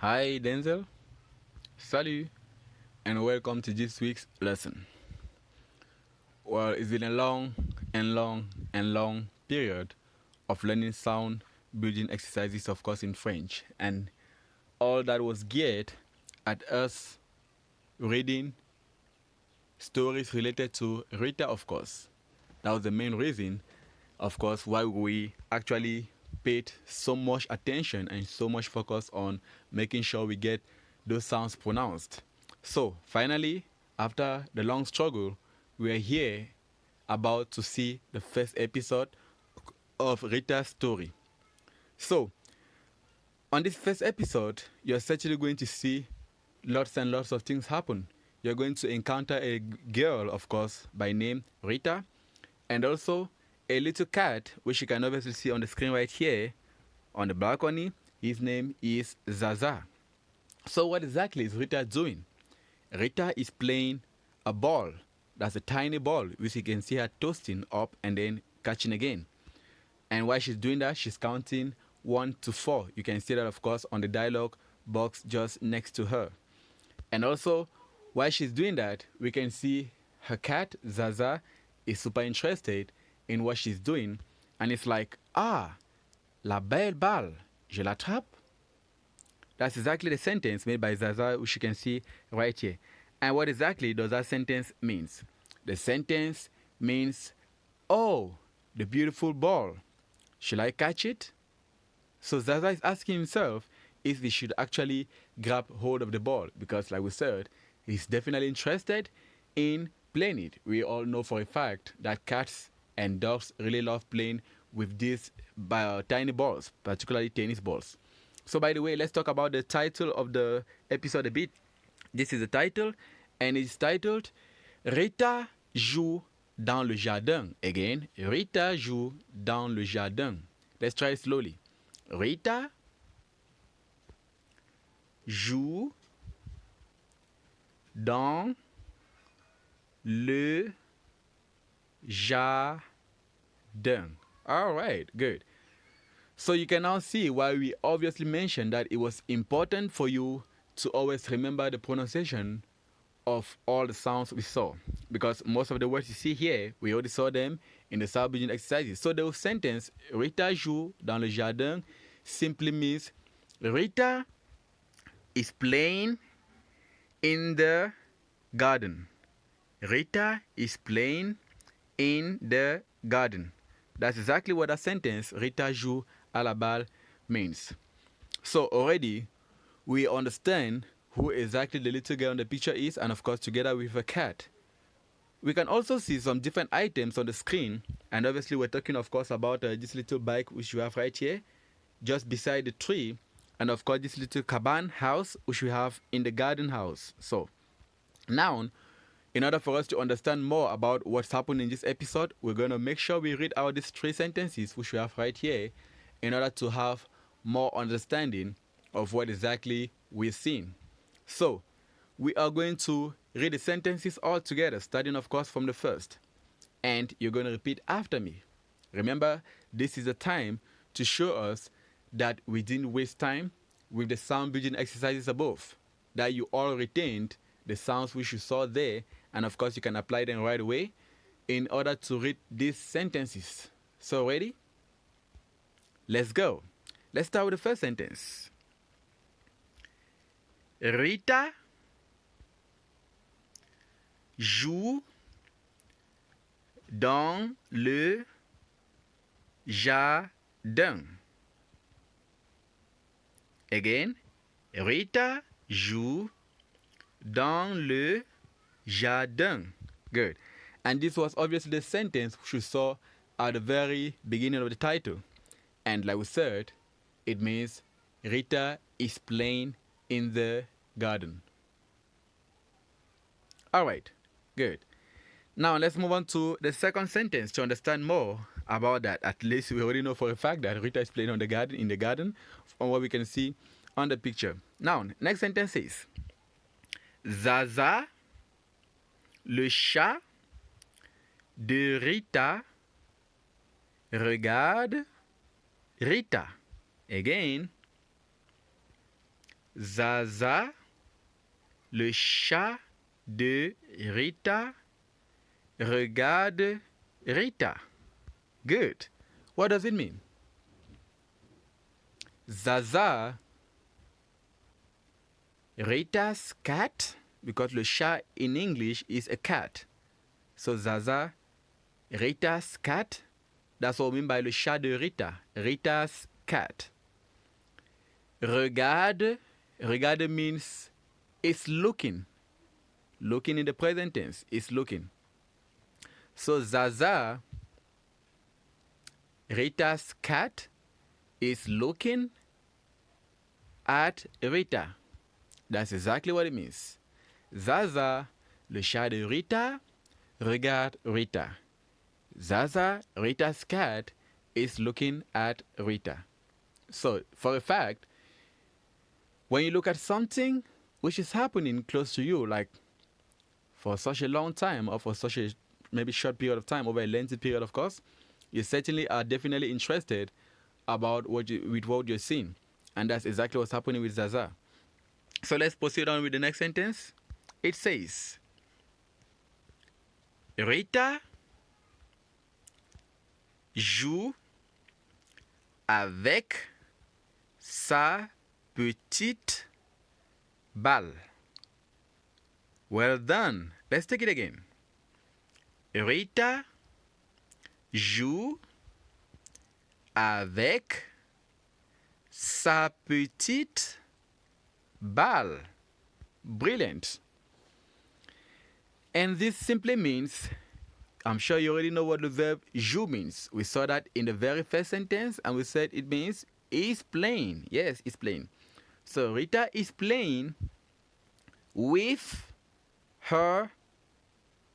Hi Denzel, salut, and welcome to this week's lesson. Well, it's been a long period of learning sound building exercises, of course, in French, and all that was geared at us reading stories related to Rita, of course. That was the main reason, of course, why we actually paid so much attention and so much focus on making sure we get those sounds pronounced. So, finally, after the long struggle, we are here about to see the first episode of Rita's story. So, on this first episode, you're certainly going to see lots and lots of things happen. You're going to encounter a girl, of course, by name Rita, and also a little cat, which you can obviously see on the screen right here on the balcony. His name is Zaza. So, what exactly is Rita doing? Rita is playing a ball. That's a tiny ball, which you can see her toasting up and then catching again. And while she's doing that, she's counting 1 to 4. You can see that, of course, on the dialogue box just next to her. And also, while she's doing that, we can see her cat, Zaza, is super interested in what she's doing. And it's like, ah, la belle balle, je l'attrape. That's exactly the sentence made by Zaza, which you can see right here. And what exactly does that sentence means? The sentence means, oh, the beautiful ball. Should I catch it? So Zaza is asking himself if he should actually grab hold of the ball because, like we said, he's definitely interested in playing it. We all know for a fact that cats and dogs really love playing with these tiny balls, particularly tennis balls. So, by the way, let's talk about the title of the episode a bit. This is the title, and it's titled Rita joue dans le jardin. Again, Rita joue dans le jardin. Let's try it slowly. Rita joue dans le jardin. All right, good. So you can now see why we obviously mentioned that it was important for you to always remember the pronunciation of all the sounds we saw. Because most of the words you see here, we already saw them in the sound building exercises. So the sentence, Rita joue dans le jardin, simply means Rita is playing in the garden. Rita is playing in the garden. That's exactly what that sentence, Rita joue à la balle, means. So already, we understand who exactly the little girl in the picture is, and of course, together with a cat. We can also see some different items on the screen, and obviously, we're talking, of course, about this little bike which you have right here, just beside the tree, and of course, this little cabana house which we have in the garden house. So, now, in order for us to understand more about what's happened in this episode, we're going to make sure we read out these 3 sentences which we have right here in order to have more understanding of what exactly we're seeing. So, we are going to read the sentences all together, starting, of course, from the first. And you're going to repeat after me. Remember, this is the time to show us that we didn't waste time with the sound building exercises above, that you all retained the sounds which you saw there, and of course, you can apply them right away in order to read these sentences. So, ready? Let's go. Let's start with the first sentence. Rita joue dans le jardin. Again, Rita joue dans le jardin. Good. And this was obviously the sentence which we saw at the very beginning of the title. And like we said, it means Rita is playing in the garden. Alright, good. Now let's move on to the second sentence to understand more about that. At least we already know for a fact that Rita is playing in the garden from what we can see on the picture. Now, next sentence says Zaza, le chat de Rita, regarde Rita. Again, Zaza, le chat de Rita, regarde Rita. Good. What does it mean? Zaza, Rita's cat, because le chat in English is a cat. So Zaza, Rita's cat, that's what we mean by le chat de Rita, Rita's cat. Regarde, regarde means it's looking. Looking in the present tense, it's looking. So Zaza, Rita's cat, is looking at Rita. That's exactly what it means. Zaza, le chat de Rita, regarde Rita. Zaza, Rita's cat, is looking at Rita. So, for a fact, when you look at something which is happening close to you, like for such a long time or for such a maybe short period of time, over a lengthy period, of course, you certainly are definitely interested about what you're seeing. And that's exactly what's happening with Zaza. So let's proceed on with the next sentence. It says, Rita joue avec sa petite balle. Well done. Let's take it again. Rita joue avec sa petite balle. Brilliant. And this simply means, I'm sure you already know what the verb joue means. We saw that in the very first sentence and we said it means is playing. Yes, it's playing. So Rita is playing with her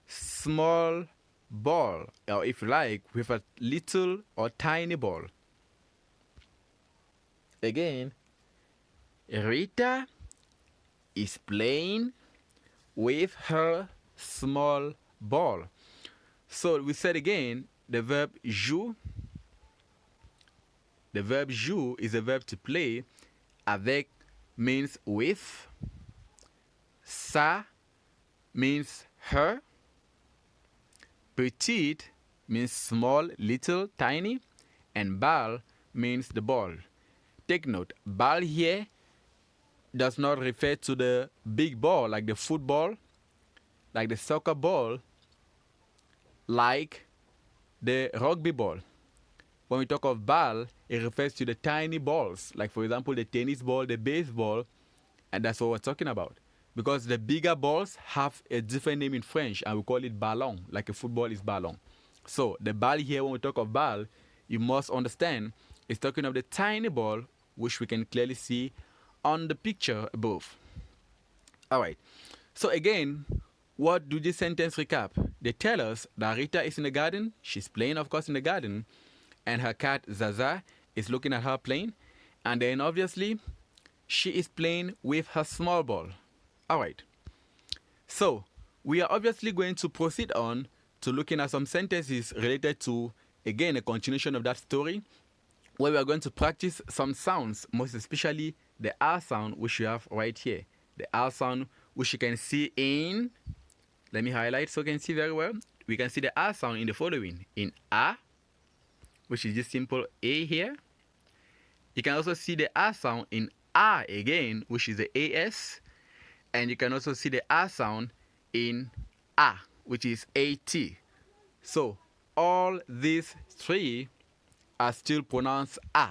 small ball, or if you like, with a little or tiny ball. Again, Rita is playing with her small ball. So we said again, the verb joue. The verb joue is a verb to play. Avec means with. Sa means her. Petite means small, little, tiny. And balle means the ball. Take note, balle here does not refer to the big ball like the football, like the soccer ball, like the rugby ball. When we talk of balle, it refers to the tiny balls, like for example the tennis ball, the baseball, and that's what we're talking about. Because the bigger balls have a different name in French, and we call it ballon, like a football is ballon. So the balle here, when we talk of balle, you must understand it's talking of the tiny ball, which we can clearly see on the picture above. All right. So again, what do this sentence recap? They tell us that Rita is in the garden. She's playing, of course, in the garden. And her cat, Zaza, is looking at her playing. And then, obviously, she is playing with her small ball. All right. So, we are obviously going to proceed on to looking at some sentences related to, again, a continuation of that story, where we are going to practice some sounds, most especially the R sound, which you have right here. The R sound, which you can see in, let me highlight so you can see very well. We can see the R sound in the following. In A, which is just simple A here. You can also see the R sound in A again, which is the AS. And you can also see the R sound in A, which is AT. So, all these three are still pronounced A.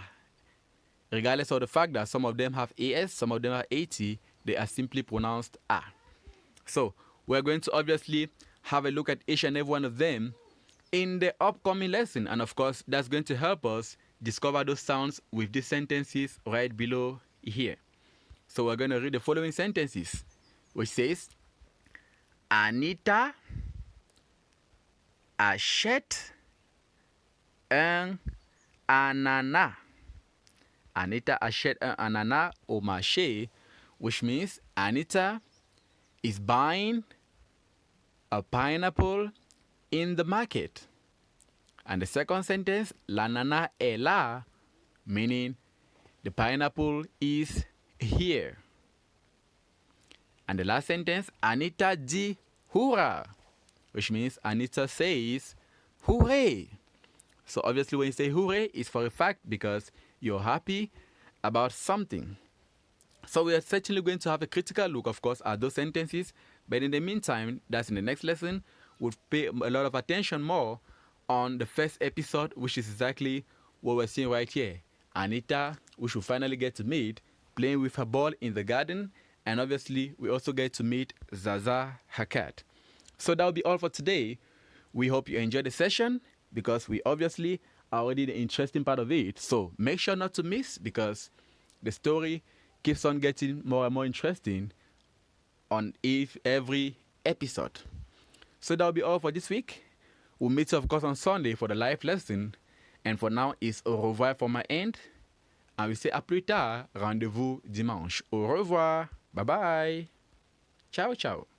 Regardless of the fact that some of them have AS, some of them have AT, they are simply pronounced A. So, we're going to obviously have a look at each and every one of them in the upcoming lesson. And of course, that's going to help us discover those sounds with these sentences right below here. So we're going to read the following sentences, which says, Anita achète un ananas. Anita achète un ananas au marché, which means Anita is buying a pineapple in the market. And the second sentence, l'ananas est là, meaning the pineapple is here. And the last sentence, Anita dit hurrah, which means Anita says hooray. So obviously when you say hooray, it's for a fact because you're happy about something. So we are certainly going to have a critical look, of course, at those sentences. But in the meantime, that's in the next lesson, we'll pay a lot of attention more on the first episode, which is exactly what we're seeing right here. Anita, we should finally get to meet, playing with her ball in the garden. And obviously, we also get to meet Zaza, her cat. So that'll be all for today. We hope you enjoyed the session because we obviously are already the interesting part of it. So make sure not to miss because the story keeps on getting more and more interesting on every episode. So that'll be all for this week. We'll meet you, of course, on Sunday for the live lesson. And for now, it's au revoir from my end. And we say à plus tard. Rendez-vous dimanche. Au revoir. Bye bye. Ciao, ciao.